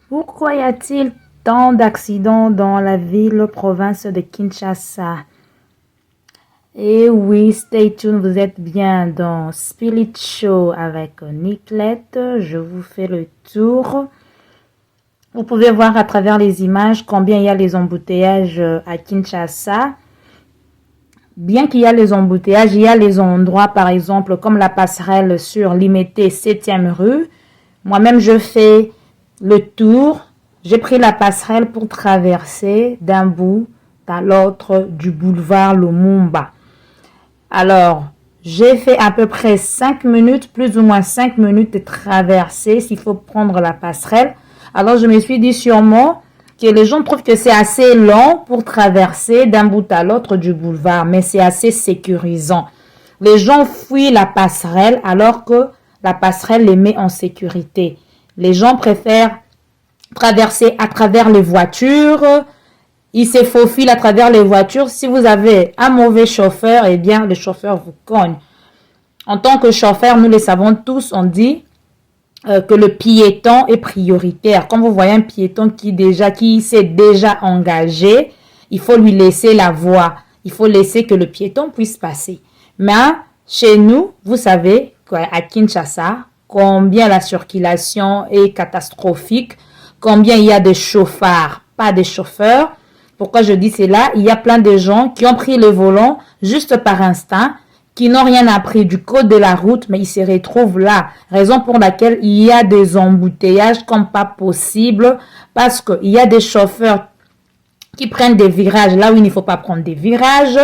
Pourquoi y a-t-il tant d'accidents dans la ville-province de Kinshasa? Et oui, stay tuned, vous êtes bien dans Spirit Show avec Niclette. Je vous fais le tour. Vous pouvez voir à travers les images combien il y a les embouteillages à Kinshasa. Bien qu'il y a les embouteillages, il y a les endroits, par exemple, comme la passerelle sur Limité 7e rue. Moi-même, je fais le tour. J'ai pris la passerelle pour traverser d'un bout à l'autre du boulevard Lumumba. Alors, j'ai fait à peu près 5 minutes, plus ou moins 5 minutes de traversée s'il faut prendre la passerelle. Alors, je me suis dit sûrement que les gens trouvent que c'est assez long pour traverser d'un bout à l'autre du boulevard, mais c'est assez sécurisant. Les gens fuient la passerelle alors que la passerelle les met en sécurité. Les gens préfèrent traverser à travers les voitures. Ils se faufilent à travers les voitures. Si vous avez un mauvais chauffeur, eh bien, le chauffeur vous cogne. En tant que chauffeur, nous le savons tous, on dit que le piéton est prioritaire. Quand vous voyez un piéton qui s'est déjà engagé, il faut lui laisser la voie. Il faut laisser que le piéton puisse passer. Mais chez nous, vous savez qu'à Kinshasa, combien la circulation est catastrophique, combien il y a de chauffards, pas de chauffeurs. Pourquoi je dis cela? Il y a plein de gens qui ont pris le volant juste par instinct, qui n'ont rien appris du code de la route, mais ils se retrouvent là. Raison pour laquelle il y a des embouteillages comme pas possible, parce qu'il y a des chauffeurs qui prennent des virages là où il ne faut pas prendre des virages,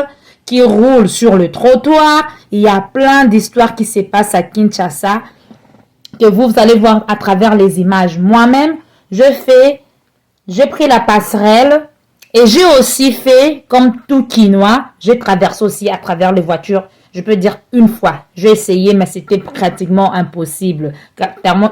qui roulent sur le trottoir. Il y a plein d'histoires qui se passent à Kinshasa, que vous allez voir à travers les images. Moi-même, j'ai pris la passerelle et j'ai aussi fait comme tout Quinois. J'ai traversé aussi à travers les voitures. Je peux dire une fois. J'ai essayé, mais c'était pratiquement impossible.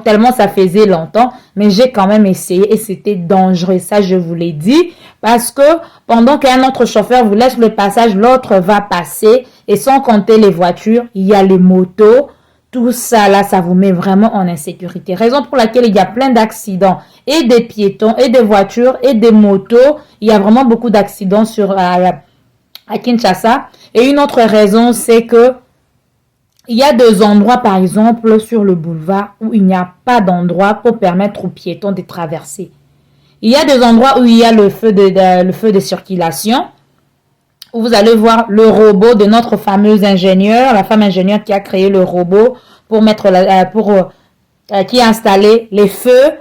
Tellement ça faisait longtemps, mais j'ai quand même essayé et c'était dangereux. Ça, je vous l'ai dit. Parce que pendant qu'un autre chauffeur vous laisse le passage, l'autre va passer. Et sans compter les voitures, il y a les motos. Tout ça, là, ça vous met vraiment en insécurité. Raison pour laquelle il y a plein d'accidents. Et des piétons, et des voitures, et des motos. Il y a vraiment beaucoup d'accidents à Kinshasa. Et une autre raison, c'est que il y a des endroits, par exemple, sur le boulevard où il n'y a pas d'endroit pour permettre aux piétons de traverser. Il y a des endroits où il y a le feu de circulation, où vous allez voir le robot de notre fameuse ingénieure, la femme ingénieure qui a créé le robot pour qui a installé les feux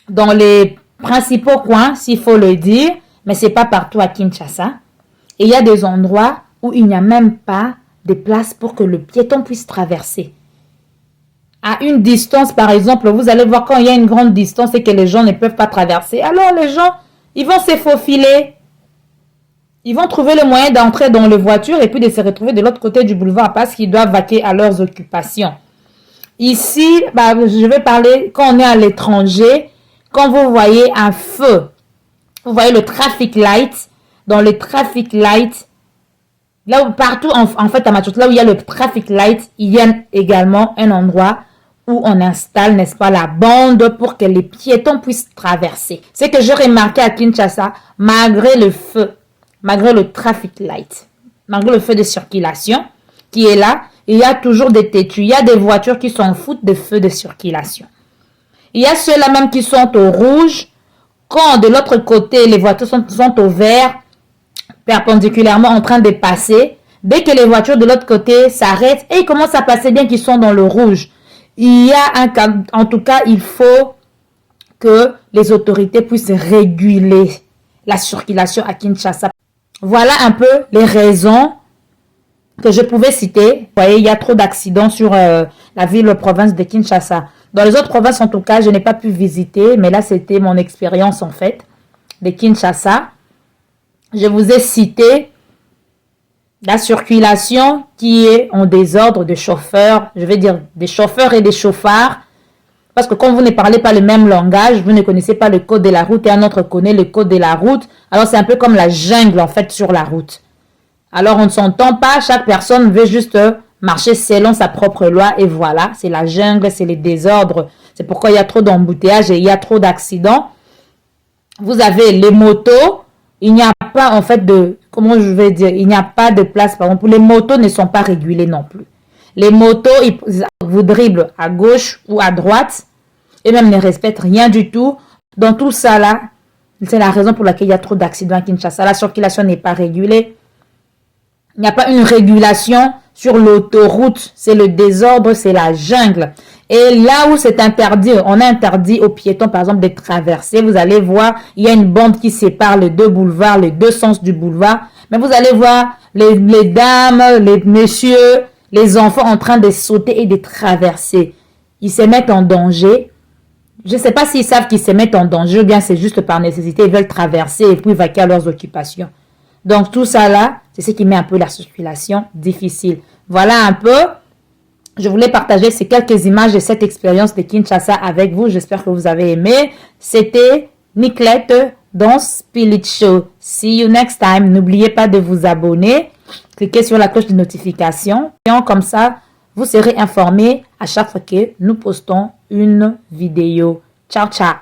dans les principaux coins, s'il faut le dire, mais c'est pas partout à Kinshasa. Et il y a des endroits où il n'y a même pas de place pour que le piéton puisse traverser. À une distance, par exemple, vous allez voir quand il y a une grande distance et que les gens ne peuvent pas traverser. Alors les gens, ils vont se faufiler. Ils vont trouver le moyen d'entrer dans les voitures et puis de se retrouver de l'autre côté du boulevard parce qu'ils doivent vaquer à leurs occupations. Ici, je vais parler quand on est à l'étranger, quand vous voyez un feu, vous voyez le traffic light. Dans le traffic light, là où partout en fait à Machuto, là où il y a le traffic light, il y a également un endroit où on installe, n'est-ce pas, la bande pour que les piétons puissent traverser. C'est que j'ai remarqué à Kinshasa, malgré le feu, malgré le traffic light, malgré le feu de circulation qui est là, il y a toujours des têtus. Il y a des voitures qui s'en foutent des feux de circulation. Il y a ceux-là même qui sont au rouge. Quand de l'autre côté, les voitures sont au vert, perpendiculairement en train de passer, dès que les voitures de l'autre côté s'arrêtent et ils commencent à passer bien qu'ils sont dans le rouge. Il y a en tout cas, il faut que les autorités puissent réguler la circulation à Kinshasa. Voilà un peu les raisons que je pouvais citer. Vous voyez, il y a trop d'accidents sur la ville-province de Kinshasa. Dans les autres provinces, en tout cas, je n'ai pas pu visiter, mais là, c'était mon expérience, en fait, de Kinshasa. Je vous ai cité la circulation qui est en désordre de chauffeurs, je vais dire des chauffeurs et des chauffards, parce que comme vous ne parlez pas le même langage, vous ne connaissez pas le code de la route et un autre connaît le code de la route, alors c'est un peu comme la jungle en fait sur la route. Alors on ne s'entend pas, chaque personne veut juste marcher selon sa propre loi et voilà, c'est la jungle, c'est les désordres, c'est pourquoi il y a trop d'embouteillages et il y a trop d'accidents. Vous avez les motos, il n'y a pas en fait de, comment je vais dire, il n'y a pas de place, par exemple, les motos ne sont pas régulées non plus. Les motos, ils vous dribblent à gauche ou à droite et même ne respectent rien du tout. Dans tout ça là, c'est la raison pour laquelle il y a trop d'accidents à Kinshasa. La circulation n'est pas régulée. Il n'y a pas une régulation sur l'autoroute. C'est le désordre, c'est la jungle. Et là où c'est interdit, on a interdit aux piétons, par exemple, de traverser. Vous allez voir, il y a une bande qui sépare les deux boulevards, les deux sens du boulevard. Mais vous allez voir les dames, les messieurs, les enfants en train de sauter et de traverser. Ils se mettent en danger. Je ne sais pas s'ils savent qu'ils se mettent en danger ou bien c'est juste par nécessité. Ils veulent traverser et puis vaquer à leurs occupations. Donc tout ça là, c'est ce qui met un peu la circulation difficile. Voilà un peu. Je voulais partager ces quelques images de cette expérience de Kinshasa avec vous. J'espère que vous avez aimé. C'était Niclette dans Spirit Show. See you next time. N'oubliez pas de vous abonner. Cliquez sur la cloche de notification. Comme ça, vous serez informé à chaque fois que nous postons une vidéo. Ciao, ciao.